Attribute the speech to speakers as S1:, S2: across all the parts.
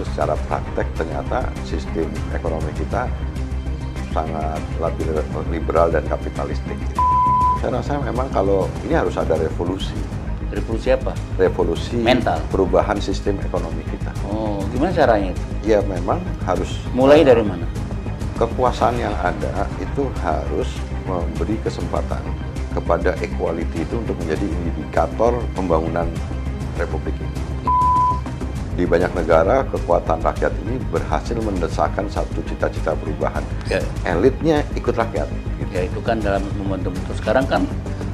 S1: Terus secara praktek ternyata sistem ekonomi kita sangat liberal dan kapitalistik. Saya rasa memang kalau ini harus ada revolusi.
S2: Revolusi apa?
S1: Revolusi
S2: mental,
S1: perubahan sistem ekonomi kita.
S2: Oh, gimana caranya?
S1: Ya memang harus.
S2: Mulai dari mana?
S1: Kekuasaan yang ada itu harus memberi kesempatan kepada equality itu untuk menjadi indikator pembangunan republik ini. Di banyak negara, kekuatan rakyat ini berhasil mendesakkan satu cita-cita perubahan.
S2: Ya.
S1: Elitnya ikut rakyat. Gitu.
S2: Ya itu kan dalam momentum itu. Sekarang kan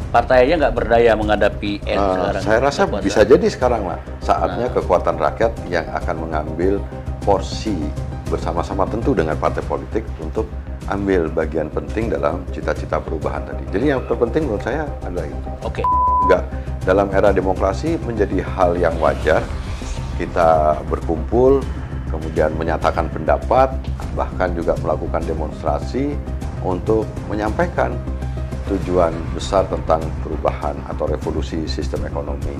S2: partainya nggak berdaya menghadapi sekarang.
S1: Saya rasa bisa jadi sekarang lah saatnya kekuatan rakyat yang akan mengambil porsi bersama-sama tentu dengan partai politik untuk ambil bagian penting dalam cita-cita perubahan tadi. Jadi yang terpenting menurut saya adalah itu.
S2: Oke.
S1: Enggak, dalam era demokrasi menjadi hal yang wajar kita berkumpul, kemudian menyatakan pendapat, bahkan juga melakukan demonstrasi untuk menyampaikan tujuan besar tentang perubahan atau revolusi sistem ekonomi.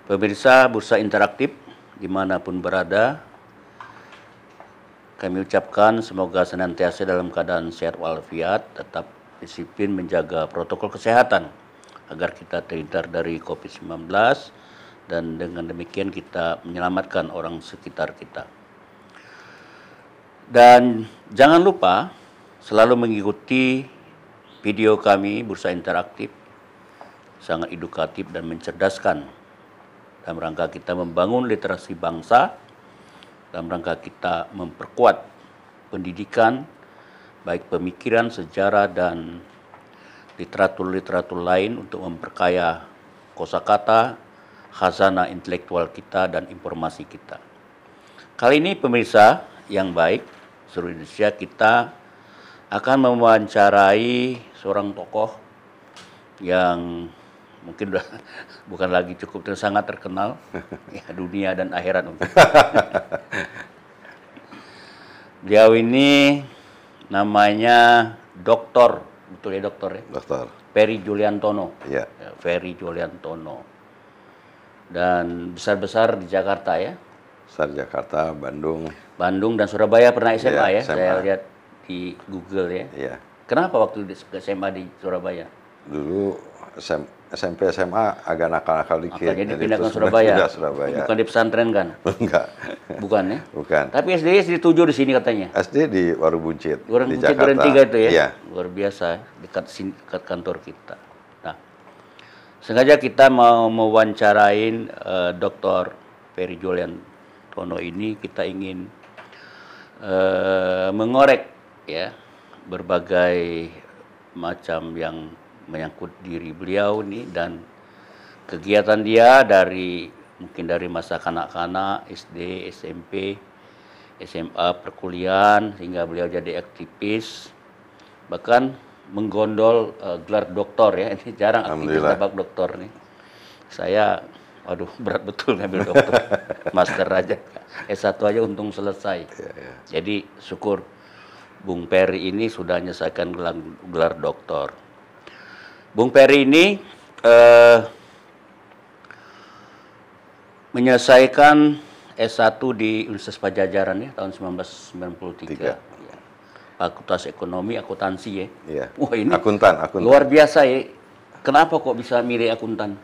S2: Pemirsa Bursa Interaktif, dimanapun berada, kami ucapkan semoga senantiasa dalam keadaan sehat walafiat, tetap disiplin menjaga protokol kesehatan agar kita terhindar dari COVID-19 dan dengan demikian kita menyelamatkan orang sekitar kita. Dan jangan lupa selalu mengikuti video kami Bursa Interaktif, sangat edukatif dan mencerdaskan dalam rangka kita membangun literasi bangsa, dalam rangka kita memperkuat pendidikan, baik pemikiran, sejarah, dan literatur-literatur lain untuk memperkaya kosakata, khazanah intelektual kita, dan informasi kita. Kali ini pemirsa yang baik, seluruh Indonesia, kita akan mewawancarai seorang tokoh yang mungkin udah bukan lagi cukup sangat terkenal ya, dunia dan akhirat. Beliau ini namanya Doktor, betul ya dokter ya?
S1: Dokter
S2: Ferry Juliantono.
S1: Ya.
S2: Ferry Juliantono. Dan besar-besar di Jakarta ya?
S1: Besar Jakarta, Bandung.
S2: Bandung dan Surabaya pernah SMA ya?
S1: SMA.
S2: Saya lihat di Google ya.
S1: Iya.
S2: Kenapa waktu di SMA di Surabaya?
S1: Dulu SMP SMA agak nakal-nakal dikit.
S2: Jadi pindah ke Surabaya.
S1: Surabaya.
S2: Bukan di pesantren kan?
S1: Enggak.
S2: Bukan ya?
S1: Bukan.
S2: Tapi SD 7 di sini katanya.
S1: SD di Warubuncit.
S2: Warung
S1: di
S2: Buncit
S1: Jakarta.
S2: Duren 3 itu ya?
S1: Iya.
S2: Luar biasa, dekat kantor kita. Nah, sengaja kita mau mewawancarain Dr. Ferry Juliantono ini, kita ingin mengorek ya berbagai macam yang menyangkut diri beliau nih dan kegiatan dia mungkin dari masa kanak-kanak, SD, SMP, SMA, perkuliahan, hingga beliau jadi aktivis, bahkan menggondol gelar doktor ya. Ini jarang aktivis dapat doktor nih. Saya, waduh berat betul ngambil doktor, master aja, S1 aja untung selesai. Jadi syukur Bung Ferry ini sudah menyelesaikan gelar doktor. Bung Ferry ini menyelesaikan S1 di Universitas Pajajaran ya tahun 1993. Ya. Fakultas Ekonomi Akuntansi ya.
S1: Iya.
S2: Wah ini
S1: akuntan.
S2: Luar biasa ya. Kenapa kok bisa milih akuntan?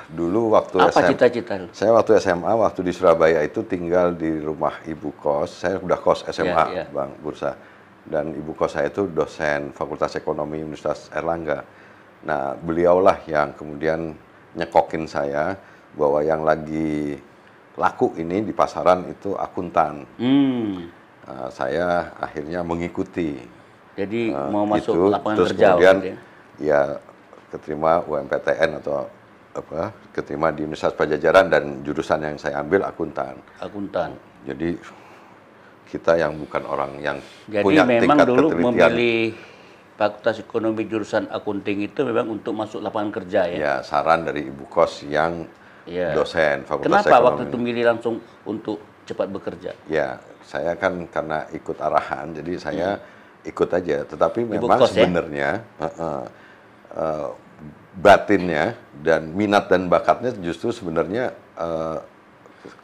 S1: Dulu waktu
S2: apa cita-cita?
S1: Saya waktu SMA, waktu di Surabaya itu tinggal di rumah ibu kos. Saya udah kos SMA, Bang Bursa. Dan ibu kos saya itu dosen Fakultas Ekonomi Universitas Erlangga. Nah, beliaulah yang kemudian nyekokin saya bahwa yang lagi laku ini di pasaran itu akuntan. Saya akhirnya mengikuti.
S2: Jadi mau masuk lapangan
S1: terus
S2: kerja.
S1: Kemudian
S2: gitu
S1: ya keterima UMPTN atau keterima di Universitas Pajajaran dan jurusan yang saya ambil akuntan.
S2: Akuntan.
S1: Jadi kita yang bukan orang yang
S2: jadi
S1: punya
S2: memang
S1: tingkat
S2: dulu
S1: ketelitian.
S2: Memilih Fakultas Ekonomi jurusan akunting itu memang untuk masuk lapangan kerja ya?
S1: Ya, saran dari ibu kos yang dosen Fakultas
S2: Kenapa
S1: Ekonomi.
S2: waktu itu milih langsung untuk cepat bekerja?
S1: Ya, saya kan karena ikut arahan, jadi saya ikut aja. Tetapi memang
S2: kos,
S1: sebenarnya batinnya dan minat dan bakatnya justru sebenarnya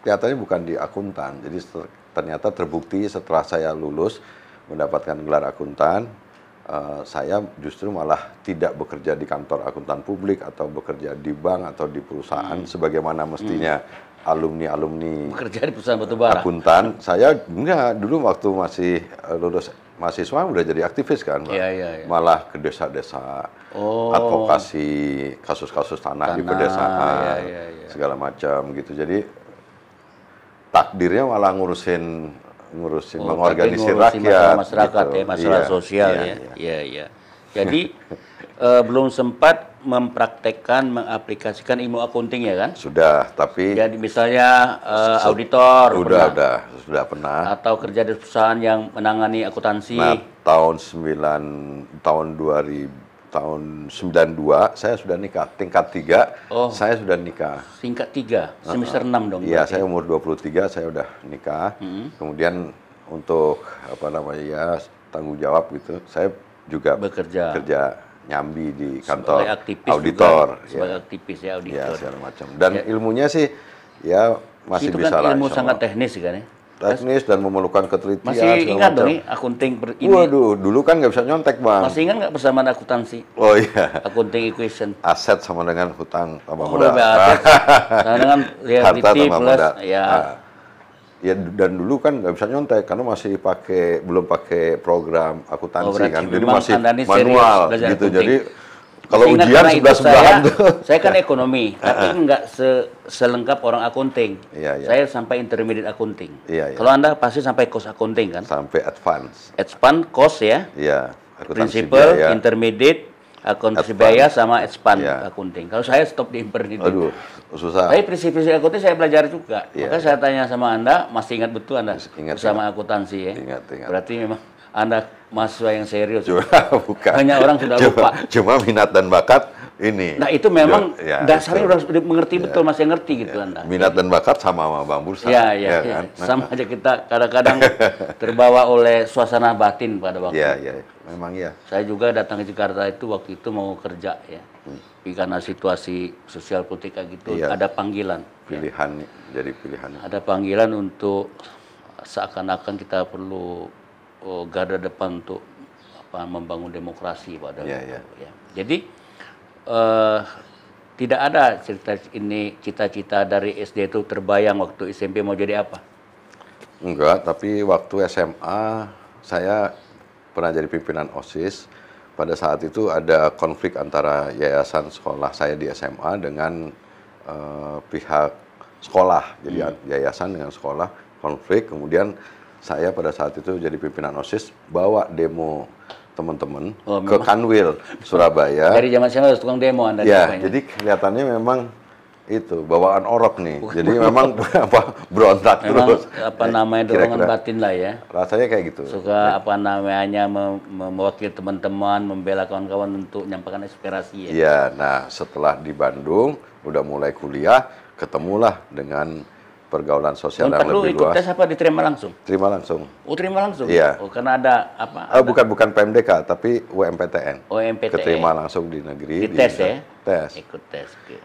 S1: kelihatannya bukan di akuntan. Jadi ternyata terbukti setelah saya lulus mendapatkan gelar akuntan, saya justru malah tidak bekerja di kantor akuntan publik atau bekerja di bank atau di perusahaan sebagaimana mestinya alumni
S2: bekerja di perusahaan batubara.
S1: Akuntan. Saya enggak, dulu waktu masih lulus mahasiswa udah jadi aktivis kan,
S2: Iya.
S1: malah ke desa-desa, advokasi kasus-kasus tanah di pedesaan, segala macam gitu. Jadi takdirnya malah ngurusin mengorganisir rakyat,
S2: masyarakat gitu. Masalah sosial ya. Jadi belum sempat mempraktekkan, mengaplikasikan ilmu accounting ya kan?
S1: Sudah, tapi
S2: jadi misalnya auditor
S1: sudah pernah.
S2: Atau kerja di perusahaan yang menangani akuntansi.
S1: Nah, tahun 92 saya sudah nikah, tingkat 3 saya sudah nikah.
S2: Tingkat 3, semester 6 dong.
S1: Iya, saya umur 23 saya udah nikah. Kemudian untuk tanggung jawab gitu, saya juga kerja nyambi di kantor auditor.
S2: Sebagai aktivis ya, auditor.
S1: Ya, segala macam. Dan ilmunya sih ya masih bisa lah.
S2: Itu kan ilmu sangat teknis kan ya?
S1: Teknis dan memerlukan ketelitian.
S2: Masih ingat dong nih akunting ini?
S1: Waduh, dulu kan nggak bisa nyontek, Bang.
S2: Masih ingat nggak persamaan akuntansi?
S1: Oh iya.
S2: Accounting equation.
S1: Aset sama dengan hutang tambah modal.
S2: Aset sama dengan liability plus ya.
S1: Ya, dan dulu kan nggak bisa nyontek karena masih belum pakai program akuntansi kan, jadi masih manual gitu. Jadi kalau ujian sebelah-sebelahan tuh.
S2: Saya kan ekonomi, tapi nggak selengkap orang akunting. Saya sampai intermediate akunting. Kalau Anda pasti sampai cost akunting kan?
S1: Sampai advance.
S2: Advance cost ya?
S1: Iya.
S2: Principal, intermediate, akuntansi biaya sama expand akunting. Kalau saya stop di intermediate.
S1: Aduh, susah.
S2: Tapi prinsip-prinsip akunting saya belajar juga. Maka saya tanya sama Anda, masih ingat betul Anda bersama akuntansi ya?
S1: Ingat.
S2: Berarti memang Anda mahasiswa yang serius.
S1: Bukan.
S2: Hanya orang sudah lupa.
S1: Cuma minat dan bakat ini.
S2: Nah itu memang dasarnya udah mengerti betul, masih ngerti gitu Anda.
S1: Minat dan bakat sama Bang Bursa.
S2: Iya. Kan? Sama aja kita kadang-kadang terbawa oleh suasana batin pada waktu itu.
S1: Iya, memang ya.
S2: Saya juga datang ke Jakarta itu waktu itu mau kerja ya. Karena situasi sosial politik kayak gitu, ada panggilan.
S1: Jadi pilihan.
S2: Ada panggilan untuk seakan-akan kita perlu garda depan untuk membangun demokrasi pada waktu itu. Ya. Jadi tidak ada cita-cita dari SD itu terbayang waktu SMP mau jadi apa?
S1: Enggak, tapi waktu SMA saya pernah jadi pimpinan OSIS. Pada saat itu ada konflik antara yayasan sekolah saya di SMA dengan pihak sekolah. Jadi yayasan dengan sekolah konflik, kemudian saya pada saat itu jadi pimpinan OSIS bawa demo teman-teman ke Kanwil Surabaya.
S2: Dari zaman saya tukang demo Anda.
S1: Ya, jadi kelihatannya memang itu bawaan orok nih. Jadi memang berontak terus.
S2: Namanya dorongan batin lah ya.
S1: Rasanya kayak gitu.
S2: Suka mewakili teman-teman, membela kawan-kawan untuk menyampaikan aspirasi ya.
S1: Iya, nah setelah di Bandung udah mulai kuliah, ketemulah dengan pergaulan sosial yang lebih luas.
S2: Ikut tes apa diterima langsung?
S1: Terima langsung.
S2: Oh, terima langsung?
S1: Iya.
S2: Oh, karena ada apa?
S1: Bukan PMDK, tapi UMPTN.
S2: UMPTN.
S1: Keterima langsung di negeri.
S2: Di tes ya?
S1: Tes.
S2: Ikut tes. Okay.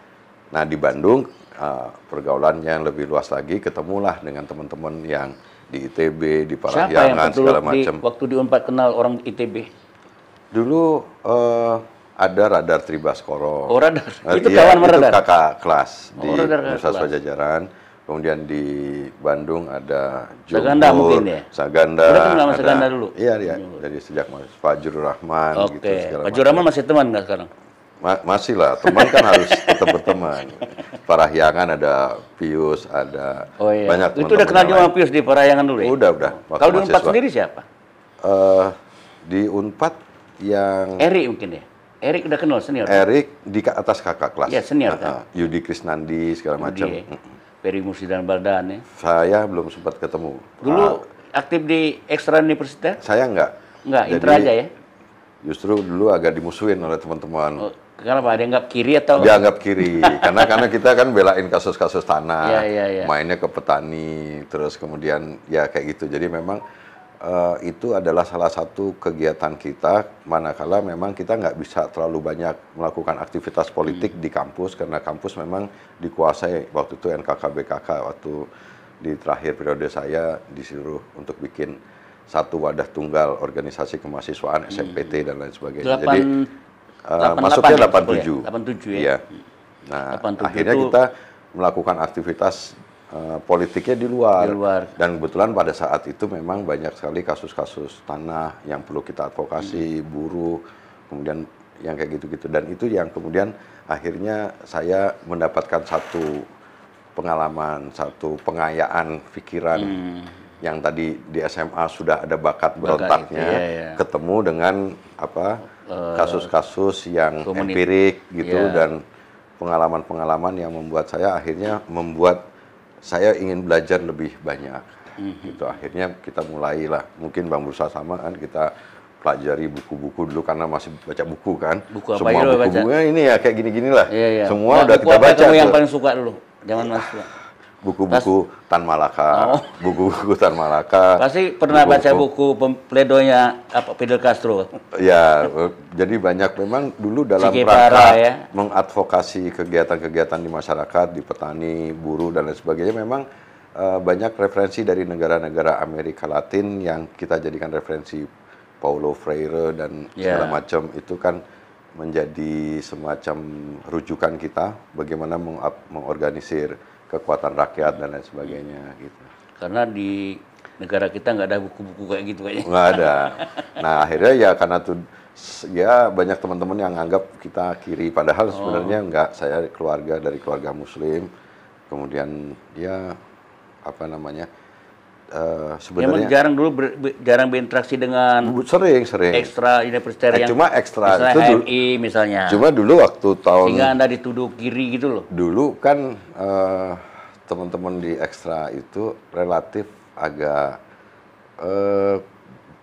S1: Nah, di Bandung, pergaulannya yang lebih luas lagi, ketemulah dengan teman-teman yang di ITB, di Parahyangan, segala macam.
S2: Waktu di Unpad kenal orang ITB?
S1: Dulu ada Radar Tribaskoro.
S2: Oh, Radar. Itu kawan Radar?
S1: Itu kakak kelas di Universitas Pajajaran. Kemudian di Bandung ada Jumhur,
S2: Saganda mungkin ya?
S1: Saganda.
S2: Udah kenal sama Saganda dulu?
S1: Iya. Jadi sejak Fajrul Rahman gitu segala macam.
S2: Fajrul Rahman masih teman nggak sekarang?
S1: Masih lah, teman kan harus tetap berteman. Parahyangan ada Pius, ada banyak teman-teman.
S2: Itu udah kenal sama Pius di Parahyangan dulu ya?
S1: Udah.
S2: Kalau di Unpad sendiri siapa?
S1: Di Unpad yang...
S2: Erik mungkin ya? Erik udah kenal senior?
S1: Erik di atas kakak kelas.
S2: Iya, senior kan?
S1: Yudi Krisnandi segala macam.
S2: Peri Mursidan Baldan ya?
S1: Saya belum sempat ketemu.
S2: Dulu aktif di ekstra universitas?
S1: Saya enggak.
S2: Enggak, intra aja ya?
S1: Justru dulu agak dimusuhin oleh teman-teman.
S2: Kenapa? Dianggap kiri atau?
S1: Dianggap kiri, karena kita kan belain kasus-kasus tanah,
S2: Iya.
S1: mainnya ke petani, terus kemudian ya kayak gitu. Jadi memang itu adalah salah satu kegiatan kita, manakala memang kita nggak bisa terlalu banyak melakukan aktivitas politik di kampus, karena kampus memang dikuasai waktu itu NKK-BKK, waktu di terakhir periode saya disuruh untuk bikin satu wadah tunggal organisasi kemahasiswaan, SMPT dan lain sebagainya. Jadi masuknya 87.
S2: 87 ya.
S1: Iya. Nah,
S2: 87
S1: akhirnya
S2: itu
S1: kita melakukan aktivitas politiknya di luar. Dan kebetulan pada saat itu memang banyak sekali kasus-kasus tanah yang perlu kita advokasi, buruh, kemudian yang kayak gitu-gitu. Dan itu yang kemudian akhirnya saya mendapatkan satu pengalaman, satu pengayaan pikiran yang tadi di SMA sudah ada bakat berontaknya, ketemu dengan kasus-kasus yang empirik gitu, dan pengalaman-pengalaman yang membuat saya akhirnya saya ingin belajar lebih banyak. Gitu. Akhirnya kita mulailah, mungkin Bang Bursa sama kan, kita pelajari buku-buku dulu karena masih baca buku kan.
S2: Buku apa
S1: semua buku-bukunya ini ya kayak gini-gini lah. Semua udah kita baca.
S2: Kamu yang paling suka dulu zaman mahasiswa?
S1: Buku-buku Tan Malaka, buku-buku Tan Malaka.
S2: Pasti pernah baca buku pledoinya Fidel Castro.
S1: Ya, jadi banyak memang dulu dalam rangka mengadvokasi kegiatan-kegiatan di masyarakat, di petani, buruh dan lain sebagainya. Memang banyak referensi dari negara-negara Amerika Latin yang kita jadikan referensi. Paulo Freire dan segala macam itu kan menjadi semacam rujukan kita bagaimana mengorganisir kekuatan rakyat dan lain sebagainya gitu.
S2: Karena di negara kita nggak ada buku-buku kayak gitu kayaknya.
S1: Nggak ada. Nah akhirnya ya karena tuh ya banyak teman-teman yang anggap kita kiri, padahal sebenarnya nggak. Saya dari keluarga Muslim, kemudian ya sebenarnya
S2: jarang berinteraksi dengan
S1: sering
S2: ekstra universitas yang
S1: cuma ekstra
S2: itu HMI misalnya.
S1: Cuma dulu waktu tahun
S2: sehingga Anda dituduh kiri gitu loh.
S1: Dulu kan teman-teman di ekstra itu relatif agak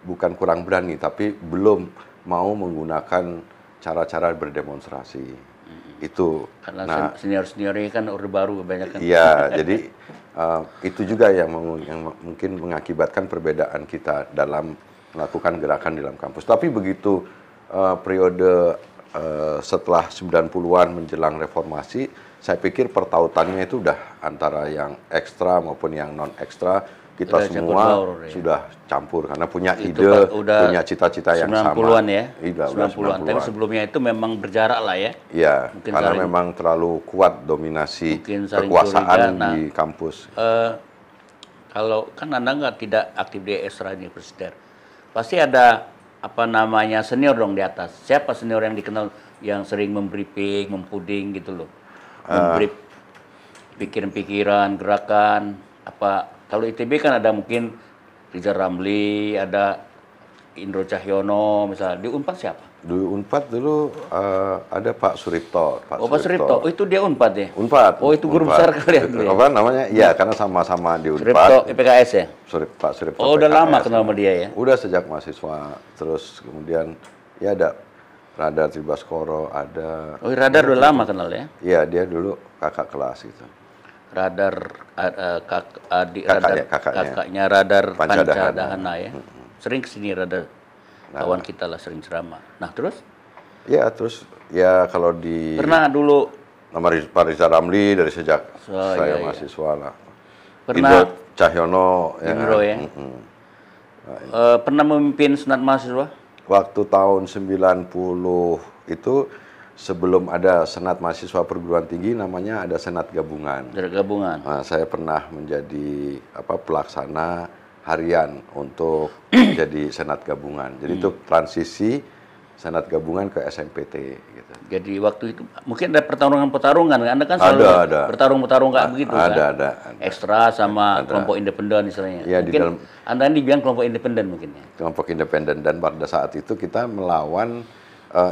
S1: bukan kurang berani, tapi belum mau menggunakan cara-cara berdemonstrasi. Itu
S2: karena senior-seniornya kan Orde Baru kebanyakan.
S1: Iya, jadi itu juga yang mungkin mengakibatkan perbedaan kita dalam melakukan gerakan di dalam kampus. Tapi begitu periode setelah 90-an menjelang reformasi, saya pikir pertautannya itu udah antara yang ekstra maupun yang non ekstra, kita semua sudah campur karena punya ide, punya cita-cita yang sama.
S2: 90-an ya? 90-an. Tapi sebelumnya itu memang berjarak lah ya?
S1: Iya, karena memang terlalu kuat dominasi kekuasaan di kampus.
S2: Kalau kan Anda tidak aktif di ekstra universitas, pasti ada senior dong di atas. Siapa senior yang dikenal yang sering membriefing, mempuding gitu loh? Membrief pikiran-pikiran, gerakan, kalau ITB kan ada mungkin Rizal Ramli, ada Indro Cahyono, misalnya. Di Unpad siapa?
S1: Di Unpad dulu ada Pak Suripto.
S2: Pak Suripto. Oh, itu dia Unpad ya?
S1: Unpad.
S2: Oh, itu guru besar kalian dulu ya?
S1: Apa namanya? Iya, karena sama-sama di Unpad.
S2: Suripto PKS ya?
S1: Pak Suripto
S2: Oh, udah lama kenal sama dia ya?
S1: Udah sejak mahasiswa. Terus kemudian ya ada Radar Tribaskoro, ada...
S2: Oh, Radar udah lama kenal ya?
S1: Iya, dia dulu kakak kelas gitu.
S2: Radar kakaknya Radar Pancadahana ya. Sering kesini Radar. Kawan kita lah sering ceramah. Nah, terus?
S1: Ya, terus ya kalau di
S2: pernah dulu
S1: nama Pak Rizal Ramli dari sejak saya mahasiswa lah.
S2: Pernah
S1: Indro Cahyono
S2: Indro ya. Pernah memimpin senat mahasiswa?
S1: Waktu tahun 90 itu sebelum ada Senat Mahasiswa Perguruan Tinggi, namanya ada Senat Gabungan. Nah, saya pernah menjadi pelaksana harian untuk jadi Senat Gabungan. Jadi itu transisi Senat Gabungan ke SMPT. Gitu.
S2: Jadi waktu itu mungkin ada pertarungan. Anda kan selalu bertarung kayak begitu kan? Ada. Ekstra sama kelompok independen misalnya.
S1: Ya,
S2: mungkin Anda dibilang kelompok independen mungkin ya?
S1: Kelompok independen, dan pada saat itu kita melawan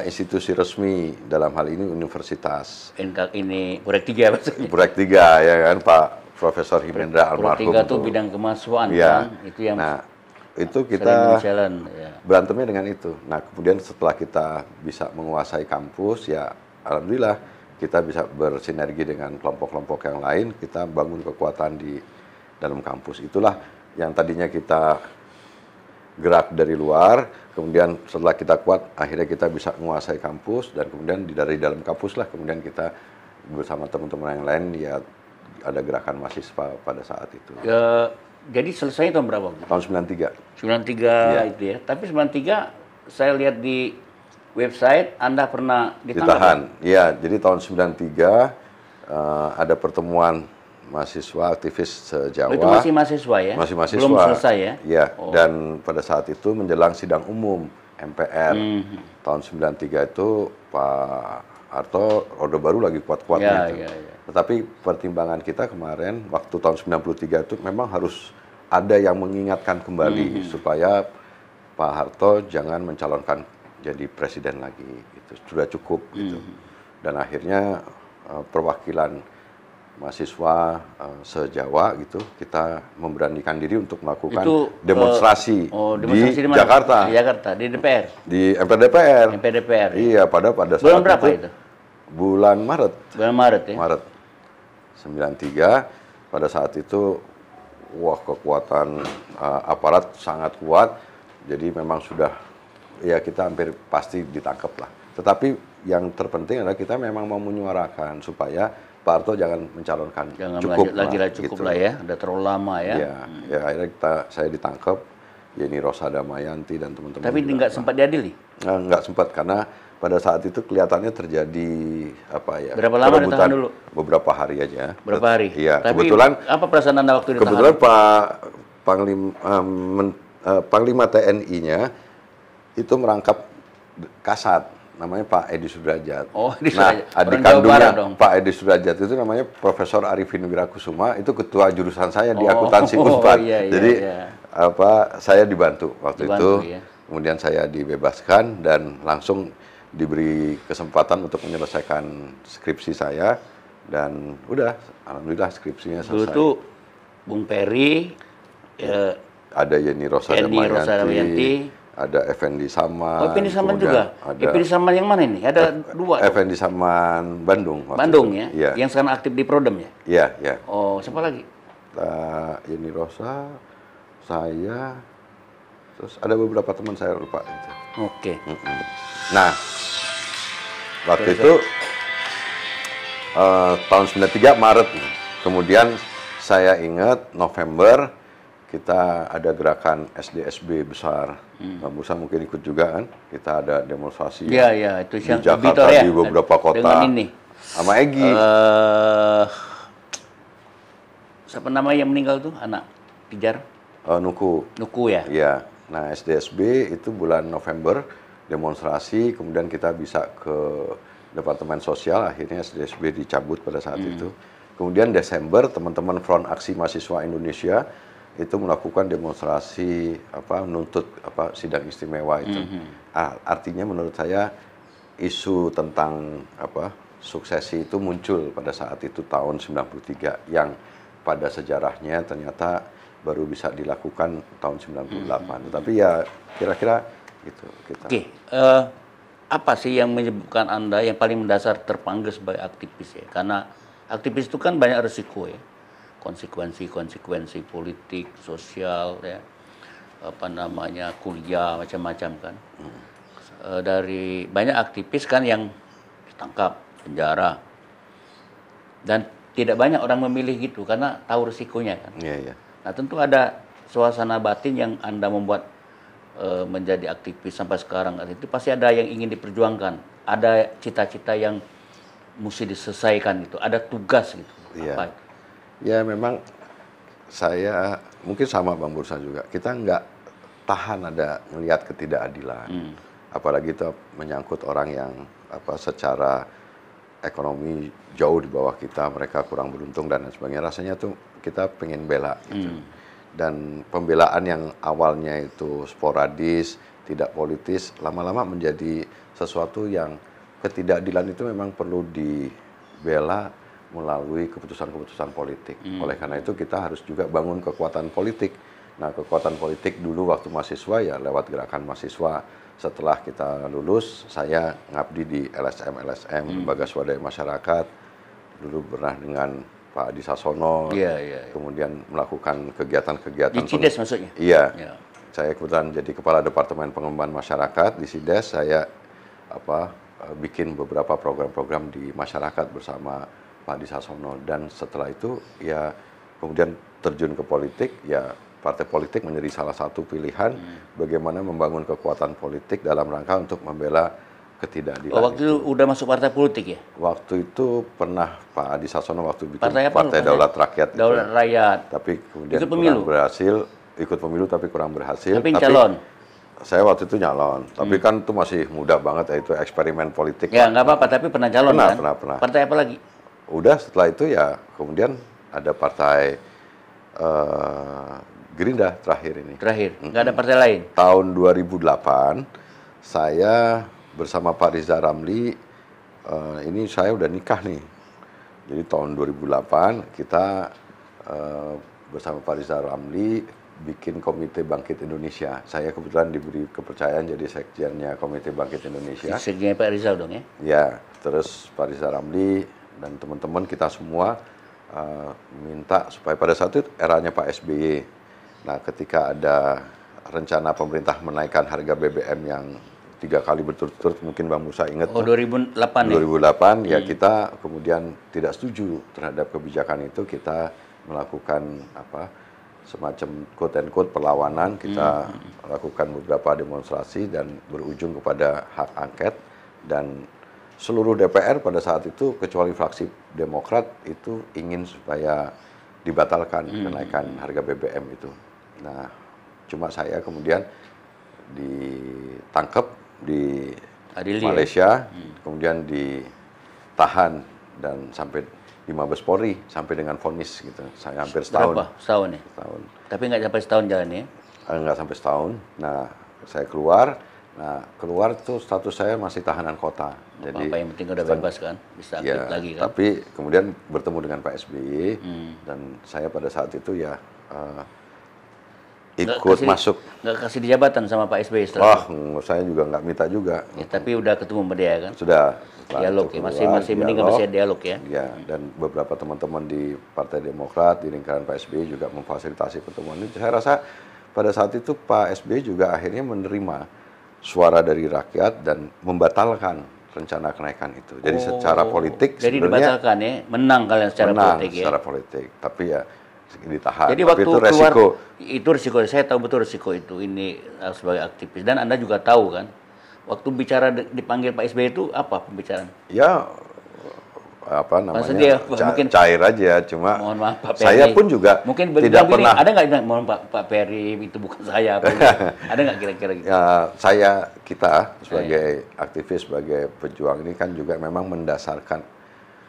S1: institusi resmi, dalam hal ini universitas.
S2: Ini Purek 3 maksudnya?
S1: Purek 3 ya kan, Pak Profesor Himendra almarhum.
S2: Purek 3 itu bidang kemahasiswaan kan? Itu yang
S1: itu kita berantemnya dengan itu. Nah kemudian setelah kita bisa menguasai kampus, ya alhamdulillah kita bisa bersinergi dengan kelompok-kelompok yang lain, kita bangun kekuatan di dalam kampus. Itulah yang tadinya kita gerak dari luar, kemudian setelah kita kuat, akhirnya kita bisa menguasai kampus, dan kemudian dari dalam kampus lah kemudian kita bersama teman-teman yang lain ya ada gerakan mahasiswa pada saat itu.
S2: Jadi selesai tahun berapa?
S1: Tahun 93.
S2: 93 itu ya. Tapi 93 saya lihat di website Anda pernah
S1: ditahan. Iya, jadi tahun 93 ada pertemuan mahasiswa aktivis se-Jawa.
S2: Itu masih mahasiswa ya?
S1: Masih mahasiswa.
S2: Belum selesai ya?
S1: Iya, dan pada saat itu menjelang sidang umum MPR. Tahun 93 itu Pak Harto Orde Baru lagi kuat-kuatnya itu. Tetapi pertimbangan kita kemarin waktu tahun 93 itu memang harus ada yang mengingatkan kembali supaya Pak Harto jangan mencalonkan jadi presiden lagi. Itu sudah cukup gitu. Dan akhirnya perwakilan mahasiswa se-Jawa gitu kita memberanikan diri untuk melakukan demonstrasi, di Jakarta.
S2: Di Jakarta, di DPR.
S1: Di MPR-DPR.
S2: MPR-DPR.
S1: Iya, pada saat
S2: bulan berapa itu?
S1: Bulan Maret.
S2: Bulan Maret ya.
S1: Maret 93. Pada saat itu wah kekuatan aparat sangat kuat. Jadi memang sudah ya kita hampir pasti ditangkap lah. Tetapi yang terpenting adalah kita memang mau menyuarakan supaya Pak Harto jangan mencalonkan.
S2: Jangan
S1: cukup
S2: lagi lah, cukup gitu lah ya. Udah terlalu lama ya.
S1: Ya akhirnya saya ditangkap. Yeni Rosa Damayanti dan teman-teman.
S2: Tapi nggak sempat diadili?
S1: Nggak sempat karena pada saat itu kelihatannya terjadi apa ya?
S2: Berapa lama ditahan dulu?
S1: Beberapa hari aja.
S2: Berapa hari?
S1: Iya.
S2: Tapi
S1: kebetulan.
S2: Apa perasaan Anda waktu ditahan?
S1: Kebetulan Pak Panglima TNI-nya itu merangkap Kasat. Namanya Pak Edi Sudrajat.
S2: Oh,
S1: nah, adik kandungnya Pak Edi Sudrajat itu namanya Profesor Arifin Wirakusuma, itu ketua jurusan saya di akuntansi Unpad. Jadi saya dibantu waktu itu. Ya. Kemudian saya dibebaskan dan langsung diberi kesempatan untuk menyelesaikan skripsi saya dan udah alhamdulillah skripsinya selesai.
S2: Dulu itu Bung Peri,
S1: ada Yeni Rosa Damayanti. Ada Effendi Saman.
S2: Oh, Effendi Saman juga? Effendi Saman yang mana ini? Ada dua.
S1: Effendi Saman Bandung.
S2: Bandung ya? Ya? Yang sekarang aktif di Prodem ya?
S1: Iya, iya.
S2: Oh, siapa lagi?
S1: Yeni Rosa, saya, terus ada beberapa teman saya lupa.
S2: Oke.
S1: Nah, waktu itu tahun 93 Maret. Kemudian saya ingat November, kita ada gerakan SDSB besar. Bang Bursa mungkin ikut juga kan? Kita ada demonstrasi
S2: itu
S1: di Jakarta, ya? Di beberapa kota.
S2: Dengan ini.
S1: Sama Egy.
S2: Siapa nama yang meninggal tuh? Anak Pijar?
S1: Nuku.
S2: Nuku ya?
S1: Iya. Nah, SDSB itu bulan November, demonstrasi, kemudian kita bisa ke Departemen Sosial, akhirnya SDSB dicabut pada saat itu. Kemudian Desember, teman-teman Front Aksi Mahasiswa Indonesia itu melakukan demonstrasi menuntut sidang istimewa itu. Artinya menurut saya isu tentang suksesi itu muncul pada saat itu tahun 93 yang pada sejarahnya ternyata baru bisa dilakukan tahun 98. Tetapi ya kira-kira gitu kita.
S2: Oke, apa sih yang menyebabkan Anda yang paling mendasar terpanggil sebagai aktivis ya? Karena aktivis itu kan banyak resiko ya. Konsekuensi politik, sosial, ya, kuliah, macam-macam kan. Dari banyak aktivis kan yang ditangkap, penjara, dan tidak banyak orang memilih gitu karena tahu risikonya kan. Nah tentu ada suasana batin yang Anda membuat menjadi aktivis sampai sekarang. Itu pasti ada yang ingin diperjuangkan, ada cita-cita yang mesti diselesaikan gitu, ada tugas gitu. Apa itu?
S1: Ya memang saya mungkin sama Bang Bursa juga. Kita nggak tahan ada melihat ketidakadilan. Apalagi itu menyangkut orang yang secara ekonomi jauh di bawah kita, mereka kurang beruntung dan lain sebagainya. Rasanya tuh kita pengen bela gitu. Dan pembelaan yang awalnya itu sporadis, tidak politis, lama-lama menjadi sesuatu yang ketidakadilan itu memang perlu dibela melalui keputusan-keputusan politik. Oleh karena itu kita harus juga bangun kekuatan politik. Nah, kekuatan politik dulu waktu mahasiswa ya lewat gerakan mahasiswa. setelah kita lulus, saya ngabdi di LSM, Lembaga Swadaya Masyarakat. Dulu pernah dengan Pak Adi Sasono, kemudian melakukan kegiatan-kegiatan.
S2: Di CIDES maksudnya?
S1: Iya. Saya kebetulan jadi Kepala Departemen Pengembangan Masyarakat di CIDES. Saya bikin beberapa program-program di masyarakat bersama Pak Adi Sasono. Dan setelah itu ya kemudian terjun ke politik, ya partai politik menjadi salah satu pilihan bagaimana membangun kekuatan politik dalam rangka untuk membela ketidakadilan.
S2: Waktu itu udah masuk partai politik ya?
S1: Waktu itu pernah Pak Adi Sasono waktu bikin
S2: Partai
S1: Daulat Rakyat.
S2: Daulat Rakyat.
S1: Tapi kemudian kurang berhasil, ikut pemilu tapi kurang berhasil.
S2: Tapi calon?
S1: Saya waktu itu nyalon, tapi kan itu masih muda banget ya, itu eksperimen politik.
S2: Ya nggak apa-apa, tapi pernah calon kan?
S1: Pernah.
S2: Partai apa lagi?
S1: Udah setelah itu ya kemudian ada partai Gerindra terakhir ini.
S2: Nggak ada partai lain?
S1: Tahun 2008 saya bersama Pak Riza Ramli, ini saya udah nikah nih. Jadi tahun 2008 kita bersama Pak Riza Ramli bikin Komite Bangkit Indonesia. Saya kebetulan diberi kepercayaan jadi sekjennya Komite Bangkit Indonesia.
S2: Sekjennya Pak Rizal dong ya?
S1: Ya, terus Pak Riza Ramli dan teman-teman kita semua minta supaya pada saat itu eranya Pak SBY. Nah, ketika ada rencana pemerintah menaikkan harga BBM yang 3 kali berturut-turut, mungkin Bang Musa ingat.
S2: 2008
S1: ya kita kemudian tidak setuju terhadap kebijakan itu, kita melakukan semacam quote and quote perlawanan, kita lakukan beberapa demonstrasi dan berujung kepada hak angket, dan seluruh DPR pada saat itu kecuali fraksi Demokrat itu ingin supaya dibatalkan kenaikan harga BBM itu. Nah, cuma saya kemudian ditangkap di Malaysia, kemudian ditahan dan sampai di Mabes Polri sampai dengan vonis gitu. Saya hampir setahun.
S2: Berapa? Setahun ya?
S1: Setahun.
S2: Tapi nggak sampai setahun jalannya?
S1: Nggak sampai setahun. Nah, saya keluar. Nah, keluar tuh status saya masih tahanan kota. Jadi
S2: apa yang penting udah bebas kan? Bisa aktif lagi kan?
S1: Tapi kemudian bertemu dengan Pak SBY dan saya pada saat itu ya ikut masuk.
S2: Nggak kasih di jabatan sama Pak SBY setelah
S1: saya juga nggak minta juga.
S2: Ya, tapi udah ketemu sama dia kan?
S1: Sudah.
S2: Dialog ya, masih mending masih dialog ya?
S1: Ya, dan beberapa teman-teman di Partai Demokrat, di lingkaran Pak SBY juga memfasilitasi pertemuan ini. Saya rasa pada saat itu Pak SBY juga akhirnya menerima suara dari rakyat dan membatalkan rencana kenaikan itu. Jadi secara politik
S2: jadi dibatalkan ya, menang kalian secara politik ya?
S1: Secara politik, tapi ya ditahan.
S2: Jadi waktu itu resiko. Itu resiko, saya tahu betul resiko itu, ini sebagai aktivis. Dan Anda juga tahu kan, waktu bicara dipanggil Pak SBY itu apa pembicaraan?
S1: Ya, apa namanya,
S2: dia, mungkin
S1: cair aja, cuma
S2: mohon maaf, Pak
S1: saya
S2: Peri,
S1: pun juga
S2: mungkin
S1: tidak pernah.
S2: Ada nggak bilang, mohon Pak Peri itu bukan saya, ada nggak kira-kira gitu?
S1: Ya, kita sebagai aktivis, sebagai pejuang ini kan juga memang mendasarkan,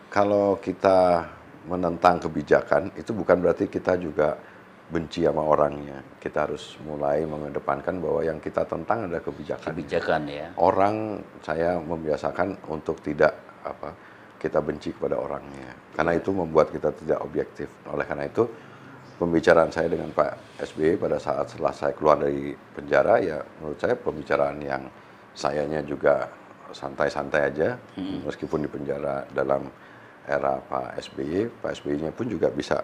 S1: kalau kita menentang kebijakan, itu bukan berarti kita juga benci sama orangnya. Kita harus mulai mengedepankan bahwa yang kita tentang adalah kebijakan.
S2: Kebijakan ya.
S1: Orang, saya membiasakan untuk tidak kita benci kepada orangnya, karena itu membuat kita tidak objektif. Oleh karena itu, pembicaraan saya dengan Pak SBY pada saat setelah saya keluar dari penjara, ya menurut saya pembicaraan yang sayanya juga santai-santai aja, meskipun di penjara dalam era Pak SBY-nya pun juga bisa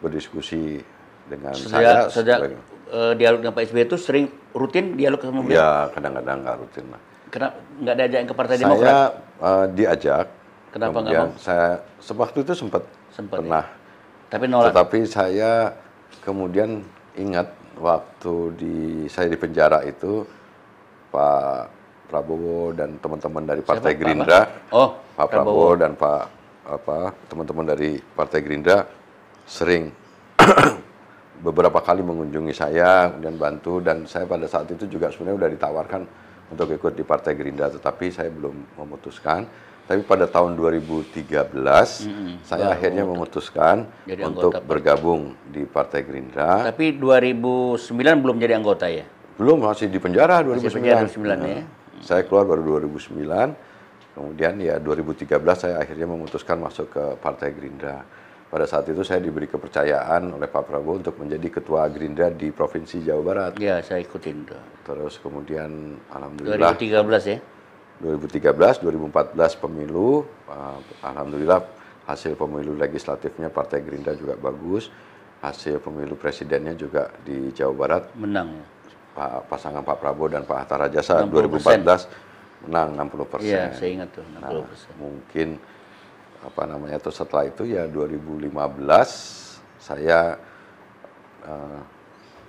S1: berdiskusi dengan saya.
S2: Sejak dialog dengan Pak SBY itu sering rutin dialog sama beliau?
S1: Ya, kadang-kadang nggak rutin lah.
S2: Kenapa nggak diajak ke Partai Demokrat?
S1: Saya diajak.
S2: Kenapa nggak mau?
S1: Saya waktu itu sempat pernah.
S2: Ya? Tapi nolak.
S1: Tetapi saya kemudian ingat waktu saya di penjara itu, Pak Prabowo dan teman-teman dari Partai Gerindra, Pak Prabowo dan teman-teman dari Partai Gerindra sering beberapa kali mengunjungi saya, kemudian bantu, dan saya pada saat itu juga sebenarnya sudah ditawarkan untuk ikut di Partai Gerindra, tetapi saya belum memutuskan. Tapi pada tahun 2013 saya akhirnya memutuskan untuk bergabung di Partai Gerindra.
S2: Tapi 2009 belum jadi anggota ya?
S1: Belum, masih di penjara 2009.
S2: Ya.
S1: Saya keluar baru 2009. Kemudian ya 2013 saya akhirnya memutuskan masuk ke Partai Gerindra. pada saat itu saya diberi kepercayaan oleh Pak Prabowo untuk menjadi ketua Gerindra di Provinsi Jawa Barat.
S2: Ya, saya ikutin tuh.
S1: Terus kemudian alhamdulillah
S2: 2013 ya.
S1: 2013, 2014 pemilu, alhamdulillah hasil pemilu legislatifnya Partai Gerindra juga bagus. Hasil pemilu presidennya juga di Jawa Barat
S2: menang.
S1: Pasangan Pak Prabowo dan Pak Hatta Rajasa 2014 menang 60%.
S2: Iya, saya ingat tuh 60%.
S1: Nah, mungkin setelah itu ya 2015 saya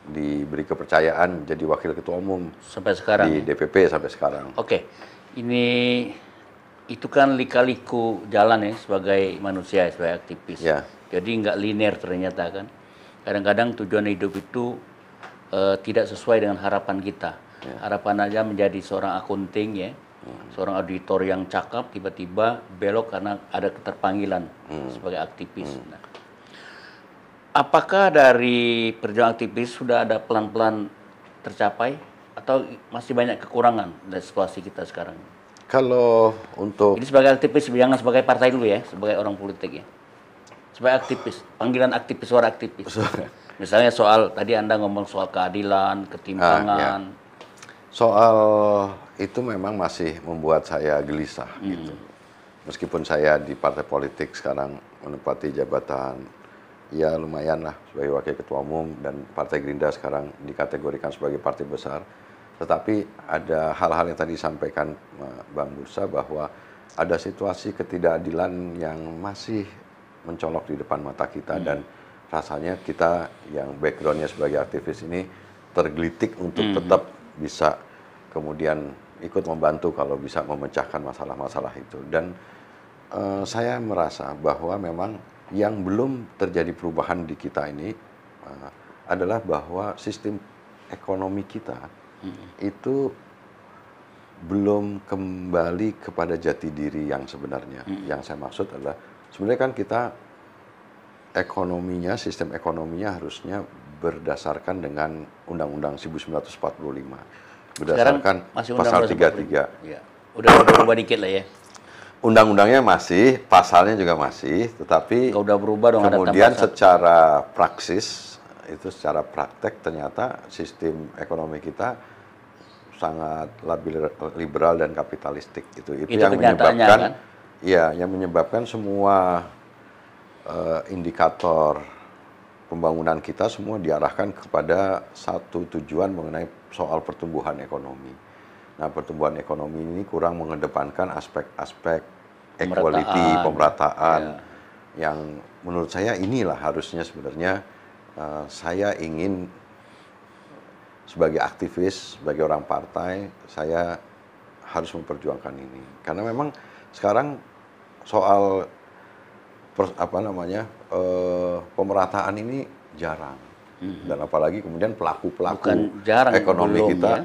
S1: diberi kepercayaan jadi wakil ketua umum
S2: sampai sekarang
S1: di DPP sampai sekarang.
S2: Oke. Itu kan lika-liku jalan ya sebagai manusia, sebagai aktivis.
S1: Ya.
S2: Jadi nggak linear ternyata kan. Kadang-kadang tujuan hidup itu tidak sesuai dengan harapan kita. Ya. Harapan aja menjadi seorang akunting ya, seorang auditor yang cakap, tiba-tiba belok karena ada keterpanggilan sebagai aktivis. Nah, apakah dari perjuangan aktivis sudah ada pelan-pelan tercapai atau masih banyak kekurangan dari situasi kita sekarang?
S1: Kalau untuk
S2: ini sebagai aktivis, jangan sebagai partai dulu ya, sebagai orang politik ya. Sebagai aktivis, panggilan aktivis, suara aktivis. Misalnya soal, tadi Anda ngomong soal keadilan, ketimpangan.
S1: Ya. Soal itu memang masih membuat saya gelisah gitu. Meskipun saya di partai politik sekarang menempati jabatan, ya lumayan lah sebagai wakil ketua umum dan Partai Gerindra sekarang dikategorikan sebagai partai besar. Tetapi ada hal-hal yang tadi disampaikan Bang Bursa bahwa ada situasi ketidakadilan yang masih mencolok di depan mata kita dan rasanya kita yang backgroundnya sebagai aktivis ini tergelitik untuk tetap bisa kemudian ikut membantu kalau bisa memecahkan masalah-masalah itu. Dan saya merasa bahwa memang yang belum terjadi perubahan di kita ini adalah bahwa sistem ekonomi kita itu belum kembali kepada jati diri yang sebenarnya. Yang saya maksud adalah sebenarnya kan kita ekonominya, sistem ekonominya harusnya berdasarkan dengan Undang-Undang 1945. Berdasarkan pasal 33.
S2: Ya. Udah berubah dikit lah ya.
S1: Undang-undangnya masih, pasalnya juga masih, tetapi
S2: udah berubah dong,
S1: kemudian secara praksis, itu secara praktek ternyata sistem ekonomi kita sangat liberal dan kapitalistik. Itu yang menyebabkan, kan? Ya, yang menyebabkan semua indikator pembangunan kita semua diarahkan kepada satu tujuan mengenai soal pertumbuhan ekonomi. Nah, pertumbuhan ekonomi ini kurang mengedepankan aspek-aspek equality, pemerataan, yang menurut saya inilah harusnya sebenarnya saya ingin sebagai aktivis, sebagai orang partai, saya harus memperjuangkan ini. Karena memang sekarang soal pemerataan ini jarang. Dan apalagi kemudian pelaku-pelaku ekonomi kita, ya?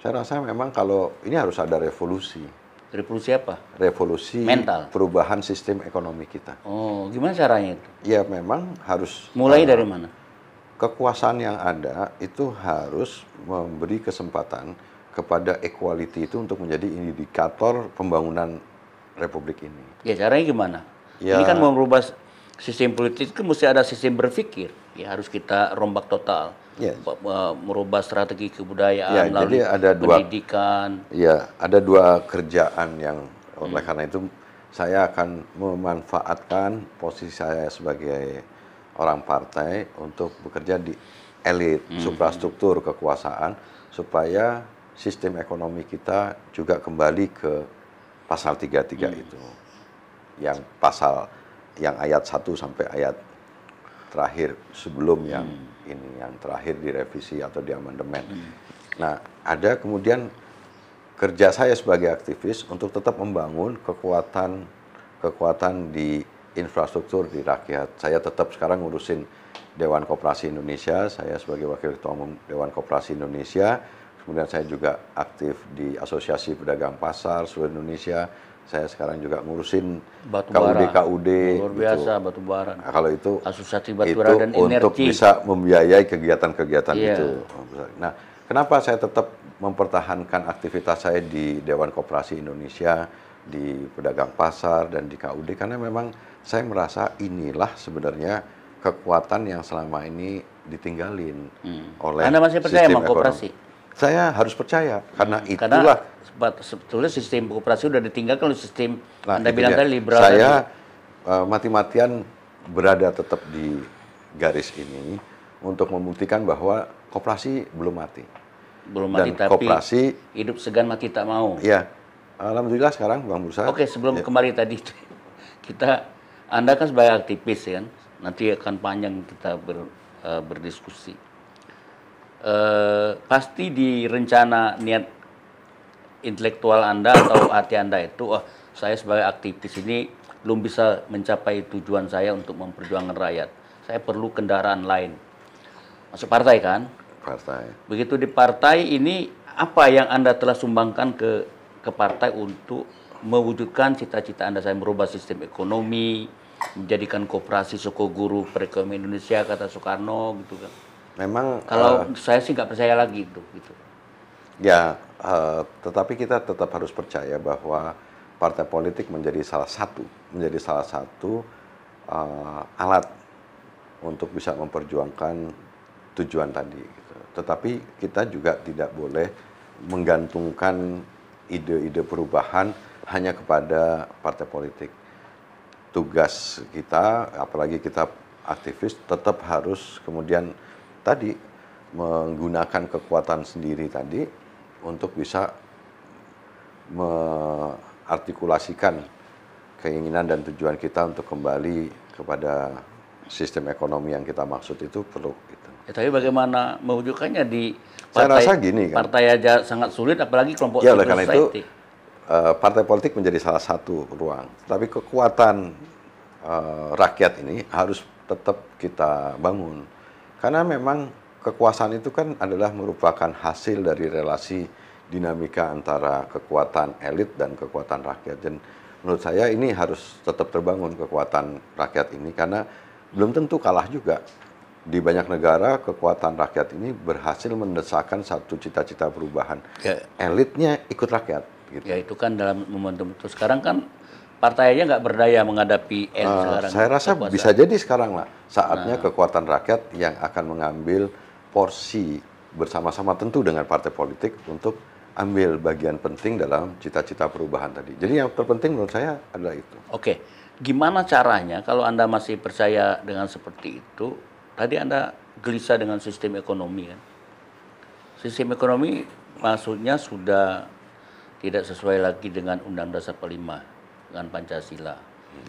S1: Saya rasa memang kalau ini harus ada revolusi.
S2: Revolusi apa?
S1: Revolusi
S2: mental,
S1: perubahan sistem ekonomi kita.
S2: Oh, gimana caranya itu?
S1: Ya memang harus.
S2: Mulai dari mana?
S1: Kekuasaan yang ada itu harus memberi kesempatan kepada equality itu untuk menjadi indikator pembangunan republik ini. Ya
S2: caranya gimana? Ya, ini kan mau merubah sistem politik itu mesti ada sistem berpikir. Ya harus kita rombak total. Ya. Merubah strategi kebudayaan, lalu
S1: jadi ada
S2: pendidikan.
S1: Ada dua kerjaan yang oleh karena itu saya akan memanfaatkan posisi saya sebagai orang partai untuk bekerja di elit, suprastruktur kekuasaan supaya sistem ekonomi kita juga kembali ke pasal 33 itu. Yang pasal yang ayat 1 sampai ayat terakhir sebelum yang ini yang terakhir direvisi atau diamandemen. Nah, ada kemudian kerja saya sebagai aktivis untuk tetap membangun kekuatan di infrastruktur di rakyat. Saya tetap sekarang ngurusin Dewan Koperasi Indonesia, saya sebagai Wakil Ketua Umum Dewan Koperasi Indonesia. Kemudian saya juga aktif di Asosiasi Pedagang Pasar seluruh Indonesia. Saya sekarang juga ngurusin KUD.
S2: Luar biasa, gitu. Batubara.
S1: Nah, kalau itu
S2: Asosiasi Batubara dan
S1: untuk
S2: Energi.
S1: bisa membiayai kegiatan-kegiatan itu. Nah, Kenapa saya tetap mempertahankan aktivitas saya di Dewan Koperasi Indonesia, di pedagang pasar, dan di KUD? Karena memang saya merasa inilah sebenarnya kekuatan yang selama ini ditinggalin oleh
S2: Anda masih percaya
S1: sistem
S2: sama koperasi?
S1: ekonomi. Saya harus percaya, karena
S2: Karena
S1: itulah.
S2: sebetulnya sistem koperasi sudah ditinggalkan oleh sistem
S1: Nah,
S2: Anda
S1: itu
S2: bilang
S1: dia.
S2: tadi liberal.
S1: Saya mati-matian berada tetap di garis ini untuk membuktikan bahwa koperasi belum mati.
S2: Belum mati,
S1: Dan
S2: tapi
S1: koperasi,
S2: hidup segan mati tak mau.
S1: ya, alhamdulillah sekarang Bang Bursa.
S2: Oke, sebelum kembali tadi Anda kan sebagai aktivis ya kan, nanti akan panjang kita berdiskusi. Pasti di rencana niat intelektual Anda atau hati Anda itu, saya sebagai aktivis ini belum bisa mencapai tujuan saya untuk memperjuangkan rakyat. Saya perlu kendaraan lain. Masuk partai kan?
S1: Partai.
S2: Begitu di partai ini, apa yang Anda telah sumbangkan ke partai untuk mewujudkan cita-cita Anda? Saya merubah sistem ekonomi, menjadikan koperasi Sokoguru perekonomian Indonesia, kata Soekarno gitu kan.
S1: Memang
S2: Kalau saya sih nggak percaya lagi itu gitu.
S1: ya, tetapi kita tetap harus percaya bahwa partai politik menjadi salah satu alat untuk bisa memperjuangkan tujuan tadi. Gitu. Tetapi kita juga tidak boleh menggantungkan ide-ide perubahan hanya kepada partai politik. Tugas kita, apalagi kita aktivis, tetap harus kemudian tadi menggunakan kekuatan sendiri tadi untuk bisa artikulasikan keinginan dan tujuan kita untuk kembali kepada sistem ekonomi yang kita maksud itu perlu gitu.
S2: Ya, tapi bagaimana mewujudkannya di partai?
S1: Saya rasa gini kan.
S2: Partai aja sangat sulit, apalagi kelompok
S1: Ya,
S2: civil
S1: karena
S2: society.
S1: itu partai politik menjadi salah satu ruang. Tapi kekuatan rakyat ini harus tetap kita bangun. Karena memang kekuasaan itu kan adalah merupakan hasil dari relasi dinamika antara kekuatan elit dan kekuatan rakyat. Dan menurut saya ini harus tetap terbangun kekuatan rakyat ini, karena belum tentu kalah juga. Di banyak negara kekuatan rakyat ini berhasil mendesakkan satu cita-cita perubahan.
S2: Ya.
S1: Elitnya ikut rakyat. Gitu.
S2: Ya itu kan dalam momentum itu. Sekarang kan partai aja nggak berdaya menghadapi sekarang.
S1: Saya rasa
S2: kekuasaan.
S1: bisa jadi sekarang lah saatnya kekuatan rakyat yang akan mengambil porsi bersama-sama tentu dengan partai politik untuk ambil bagian penting dalam cita-cita perubahan tadi. Jadi yang terpenting menurut saya adalah itu.
S2: Oke, gimana caranya kalau Anda masih percaya dengan seperti itu? Tadi Anda gelisah dengan sistem ekonomi kan? Sistem ekonomi maksudnya sudah tidak sesuai lagi dengan Undang-Undang Dasar 45 dengan Pancasila.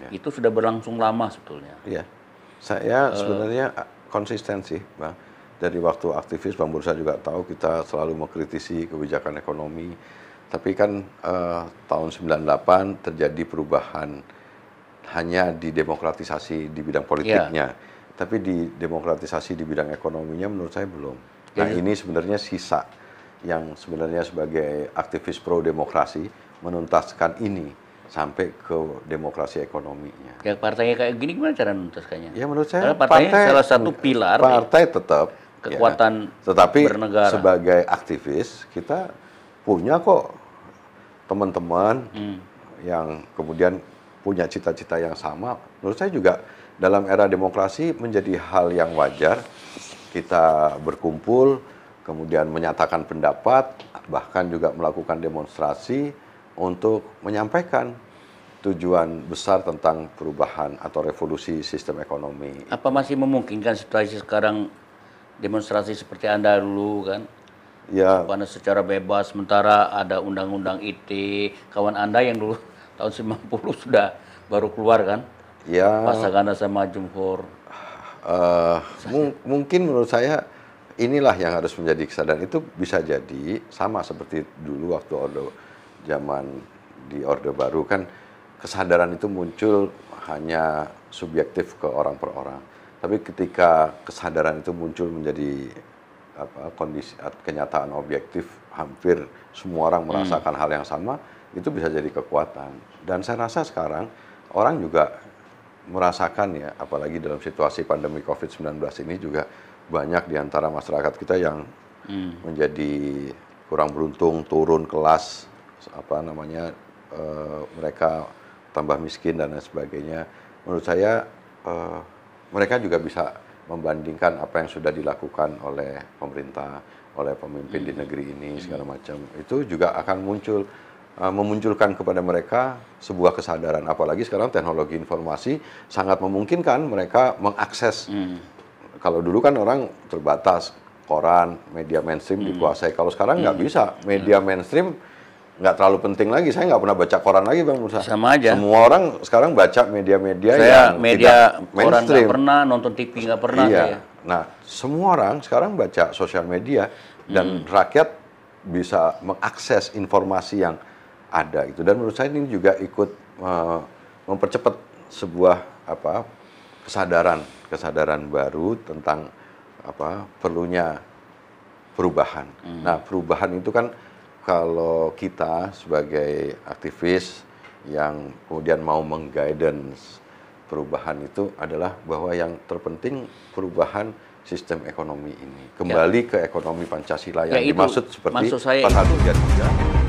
S1: Ya.
S2: Itu sudah berlangsung lama sebetulnya.
S1: Iya, saya sebenarnya konsisten sih, Bang. Dari waktu aktivis, Bang Bursa juga tahu kita selalu mengkritisi kebijakan ekonomi. Tapi kan tahun 98 terjadi perubahan hanya di demokratisasi di bidang politiknya. Ya. Tapi di demokratisasi di bidang ekonominya menurut saya belum. Nah ini sebenarnya sisa yang sebenarnya sebagai aktivis pro-demokrasi menuntaskan ini sampai ke demokrasi ekonominya.
S2: Ya partainya kayak gini gimana cara menuntaskannya?
S1: Ya menurut saya
S2: karena partai salah satu pilar
S1: partai tetap
S2: kekuatan
S1: ya, tetapi
S2: bernegara.
S1: Sebagai aktivis kita punya kok teman-teman yang kemudian punya cita-cita yang sama. Menurut saya juga dalam era demokrasi menjadi hal yang wajar kita berkumpul, kemudian menyatakan pendapat, bahkan juga melakukan demonstrasi untuk menyampaikan tujuan besar tentang perubahan atau revolusi sistem ekonomi.
S2: Apa masih memungkinkan situasi sekarang demonstrasi seperti Anda dulu kan?
S1: Ya.
S2: Karena secara bebas, sementara ada undang-undang ITE, kawan Anda yang dulu tahun 90 sudah baru keluar kan?
S1: Ya.
S2: Pasangan sama Jumhur.
S1: Mungkin menurut saya inilah yang harus menjadi kesadaran. Itu bisa jadi sama seperti dulu waktu di Orde Baru kan kesadaran itu muncul hanya subjektif ke orang per orang. Tapi ketika kesadaran itu muncul menjadi kondisi kenyataan objektif, hampir semua orang merasakan hal yang sama, itu bisa jadi kekuatan. Dan saya rasa sekarang orang juga merasakan ya, apalagi dalam situasi pandemi COVID-19 ini juga banyak di antara masyarakat kita yang menjadi kurang beruntung, turun kelas, mereka tambah miskin dan lain sebagainya. Menurut saya mereka juga bisa membandingkan apa yang sudah dilakukan oleh pemerintah, oleh pemimpin di negeri ini segala macam. Itu juga akan memunculkan kepada mereka sebuah kesadaran. Apalagi sekarang teknologi informasi sangat memungkinkan mereka mengakses. Kalau dulu kan orang terbatas, koran, media mainstream dikuasai. Kalau sekarang nggak bisa, media mainstream nggak terlalu penting lagi. Saya nggak pernah baca koran lagi, Bang Musa.
S2: Sama aja.
S1: Semua orang sekarang baca media-media yang
S2: media
S1: tidak
S2: koran
S1: mainstream.
S2: nggak pernah, nonton TV nggak pernah.
S1: Iya.
S2: Saya.
S1: Nah, semua orang sekarang baca sosial media dan rakyat bisa mengakses informasi yang ada gitu. Dan menurut saya ini juga ikut mempercepat sebuah kesadaran baru tentang perlunya perubahan. Nah, perubahan itu kan kalau kita sebagai aktivis yang kemudian mau mengguidance perubahan itu adalah bahwa yang terpenting perubahan sistem ekonomi ini. Kembali ke ekonomi Pancasila yang dimaksud seperti pasal 3.